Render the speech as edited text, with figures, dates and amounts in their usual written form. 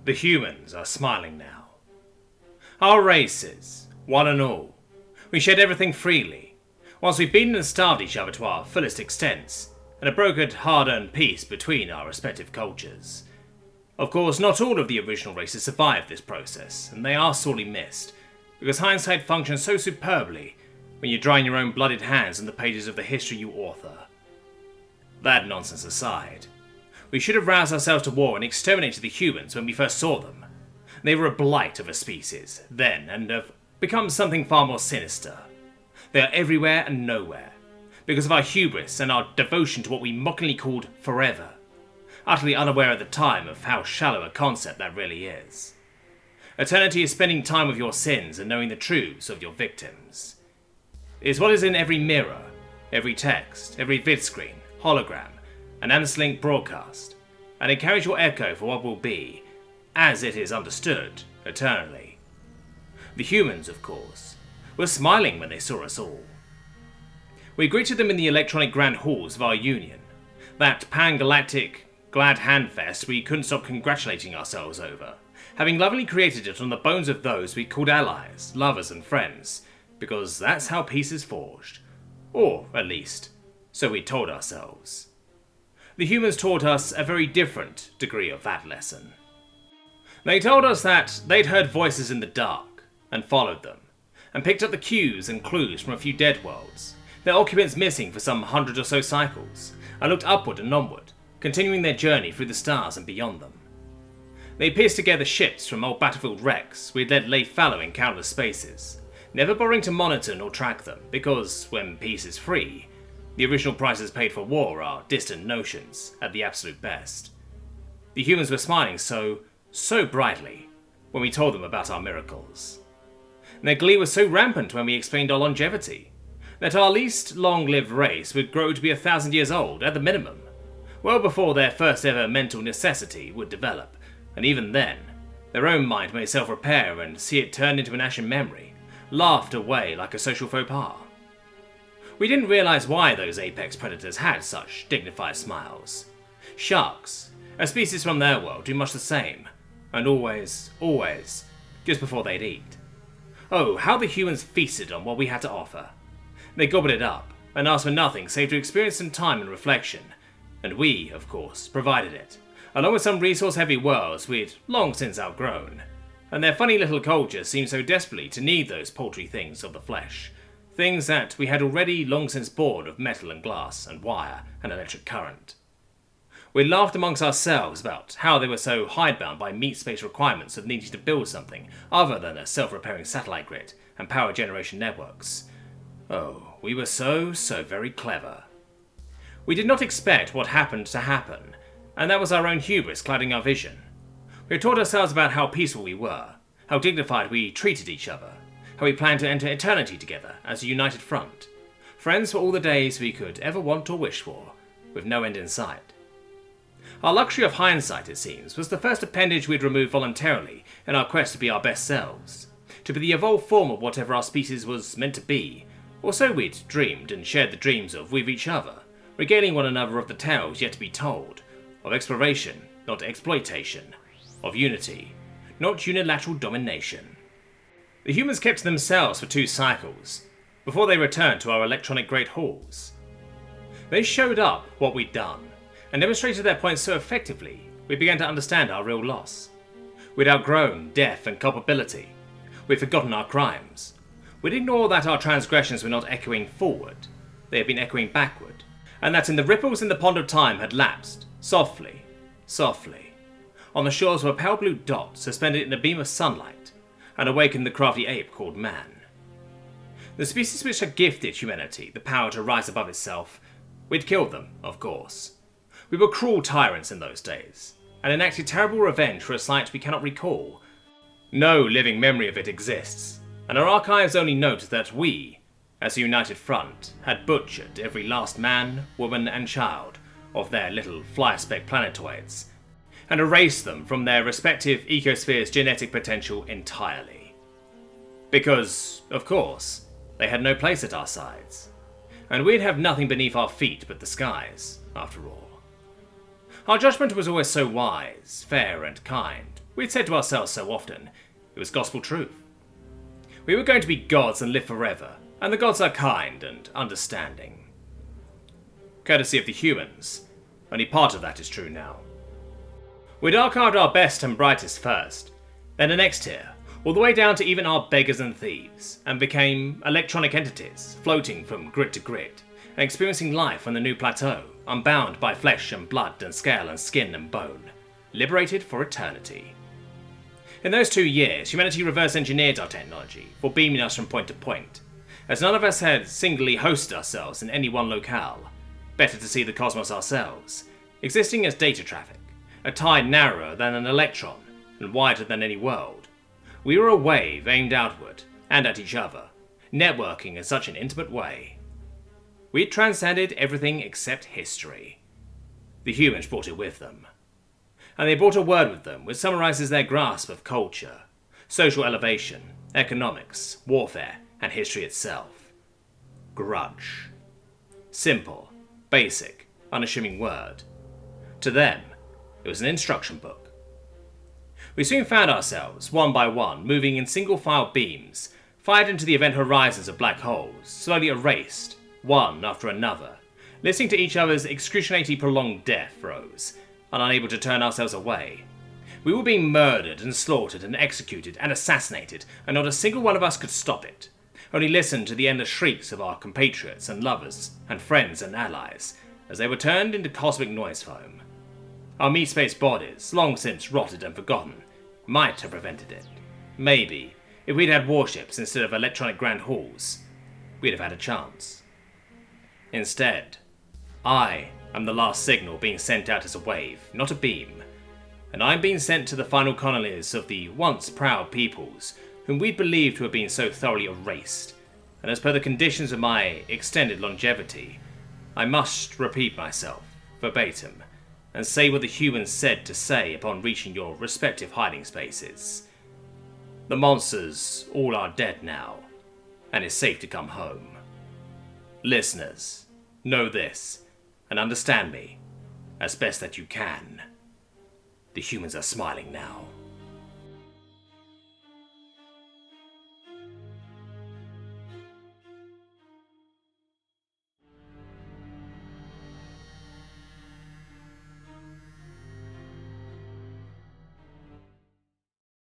The humans are smiling now. Our races, one and all, we shared everything freely, whilst we beaten and starved each other to our fullest extents, and have brokered hard-earned peace between our respective cultures. Of course, not all of the original races survived this process, and they are sorely missed, because hindsight functions so superbly when you're drying your own blooded hands on the pages of the history you author. That nonsense aside, we should have roused ourselves to war and exterminated the humans when we first saw them. They were a blight of a species, then, and have become something far more sinister. They are everywhere and nowhere, because of our hubris and our devotion to what we mockingly called forever, utterly unaware at the time of how shallow a concept that really is. Eternity is spending time with your sins and knowing the truths of your victims. It is what is in every mirror, every text, every vidscreen, hologram, and Amslink broadcast, and it carries your echo for what will be, as it is understood, eternally. The humans, of course, were smiling when they saw us all. We greeted them in the electronic grand halls of our union, that pan-galactic glad handfest we couldn't stop congratulating ourselves over, having lovingly created it on the bones of those we called allies, lovers and friends, because that's how peace is forged. Or, at least, so we told ourselves. The humans taught us a very different degree of that lesson. They told us that they'd heard voices in the dark, and followed them, and picked up the cues and clues from a few dead worlds, their occupants missing for some 100 or so cycles, and looked upward and onward, continuing their journey through the stars and beyond them. They pieced together ships from old battlefield wrecks we'd let lay fallow in countless spaces, never bothering to monitor nor track them, because when peace is free, the original prices paid for war are distant notions, at the absolute best. The humans were smiling so brightly when we told them about our miracles. Their glee was so rampant when we explained our longevity, that our least long-lived race would grow to be 1,000 years old at the minimum, well before their first ever mental necessity would develop, and even then, their own mind may self-repair and see it turned into an ashen memory, laughed away like a social faux pas. We didn't realise why those apex predators had such dignified smiles. Sharks, a species from their world, do much the same, and always, just before they'd eat. Oh, how the humans feasted on what we had to offer. They gobbled it up, and asked for nothing save to experience some time and reflection, and we, of course, provided it, along with some resource-heavy worlds we'd long since outgrown, and their funny little culture seemed so desperately to need those paltry things of the flesh, things that we had already long since bored of metal and glass and wire and electric current. We laughed amongst ourselves about how they were so hidebound by meat space requirements of needing to build something other than a self-repairing satellite grid and power generation networks. Oh, we were so very clever. We did not expect what happened to happen, and that was our own hubris clouding our vision. We had taught ourselves about how peaceful we were, how dignified we treated each other, how we planned to enter eternity together as a united front, friends for all the days we could ever want or wish for, with no end in sight. Our luxury of hindsight, it seems, was the first appendage we'd removed voluntarily in our quest to be our best selves, to be the evolved form of whatever our species was meant to be, or so we'd dreamed and shared the dreams of with each other, regaling one another of the tales yet to be told, of exploration, not exploitation, of unity, not unilateral domination. The humans kept to themselves for 2 cycles, before they returned to our electronic great halls. They showed up what we'd done, and demonstrated their points so effectively, we began to understand our real loss. We'd outgrown death and culpability. We'd forgotten our crimes. We'd ignored that our transgressions were not echoing forward, they had been echoing backward, and that in the ripples in the pond of time had lapsed, softly, on the shores of a pale blue dot suspended in a beam of sunlight, and awakened the crafty ape called man. The species which had gifted humanity the power to rise above itself, we'd killed them, of course. We were cruel tyrants in those days, and enacted terrible revenge for a sight we cannot recall. No living memory of it exists, and our archives only note that we, as a united front, had butchered every last man, woman and child of their little flyer-speck planetoids, and erased them from their respective ecospheres' genetic potential entirely. Because, of course, they had no place at our sides, and we'd have nothing beneath our feet but the skies, after all. Our judgment was always so wise, fair and kind, we'd said to ourselves so often, it was gospel truth. We were going to be gods and live forever, and the gods are kind and understanding. Courtesy of the humans, only part of that is true now. We'd archived our best and brightest first, then the next tier, all the way down to even our beggars and thieves, and became electronic entities, floating from grid to grid, and experiencing life on the new plateau, unbound by flesh and blood and scale and skin and bone, liberated for eternity. In those 2 years, humanity reverse engineered our technology for beaming us from point to point, as none of us had singly hosted ourselves in any one locale, better to see the cosmos ourselves, existing as data traffic, a tide narrower than an electron and wider than any world. We were a wave aimed outward and at each other, networking in such an intimate way. We had transcended everything except history. The humans brought it with them. And they brought a word with them which summarizes their grasp of culture, social elevation, economics, warfare, and history itself. Grudge. Simple, basic, unassuming word. To them, it was an instruction book. We soon found ourselves, one by one, moving in single-file beams, fired into the event horizons of black holes, slowly erased, one after another, listening to each other's excruciatingly prolonged death throes, and unable to turn ourselves away. We were being murdered and slaughtered and executed and assassinated, and not a single one of us could stop it. Only listen to the endless shrieks of our compatriots and lovers and friends and allies, as they were turned into cosmic noise foam. Our meat-space bodies, long since rotted and forgotten, might have prevented it. Maybe, if we'd had warships instead of electronic grand halls, we'd have had a chance. Instead, I am the last signal being sent out as a wave, not a beam, and I'm being sent to the final colonies of the once proud peoples whom we believed to have been so thoroughly erased, and as per the conditions of my extended longevity, I must repeat myself, verbatim, and say what the humans said to say upon reaching your respective hiding spaces. The monsters all are dead now, and it's safe to come home. Listeners, know this, and understand me, as best that you can. The humans are smiling now.